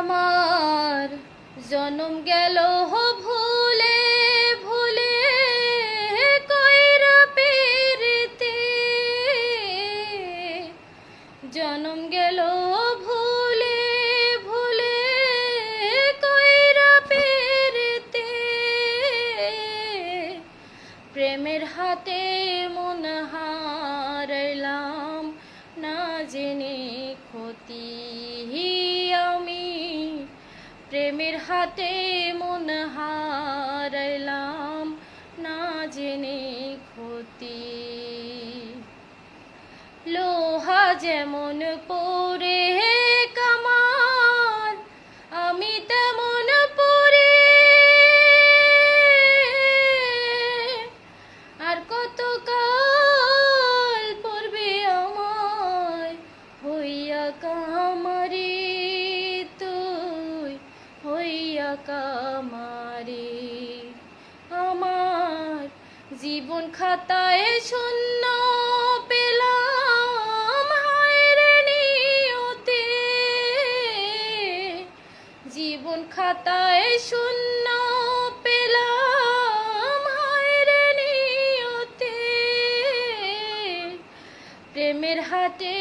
আমার জনম গেল ভুলে ভুলে কইরা পেরিতে, জনম গেল ভুলে ভুলে কইরা পেরিতে, প্রেমের হাতে মন হারাইলাম না জেনে ক্ষতি আমি, প্রেমের হাতে মন হারাইলাম না জেনে ক্ষতি। লোহা যেমন পড়ে কামান আমি তেমন পড়ে, আর কত কাল পড়বে আমায় হইয়া কামারি, তুই হইয়া কামারি। আমার জীবন খাতায় শূন্য পেলাম হায়রে নিয়তে, জীবন খাতায় শূন্য পেলাম হায়রে নিয়তে, প্রেমের হাটে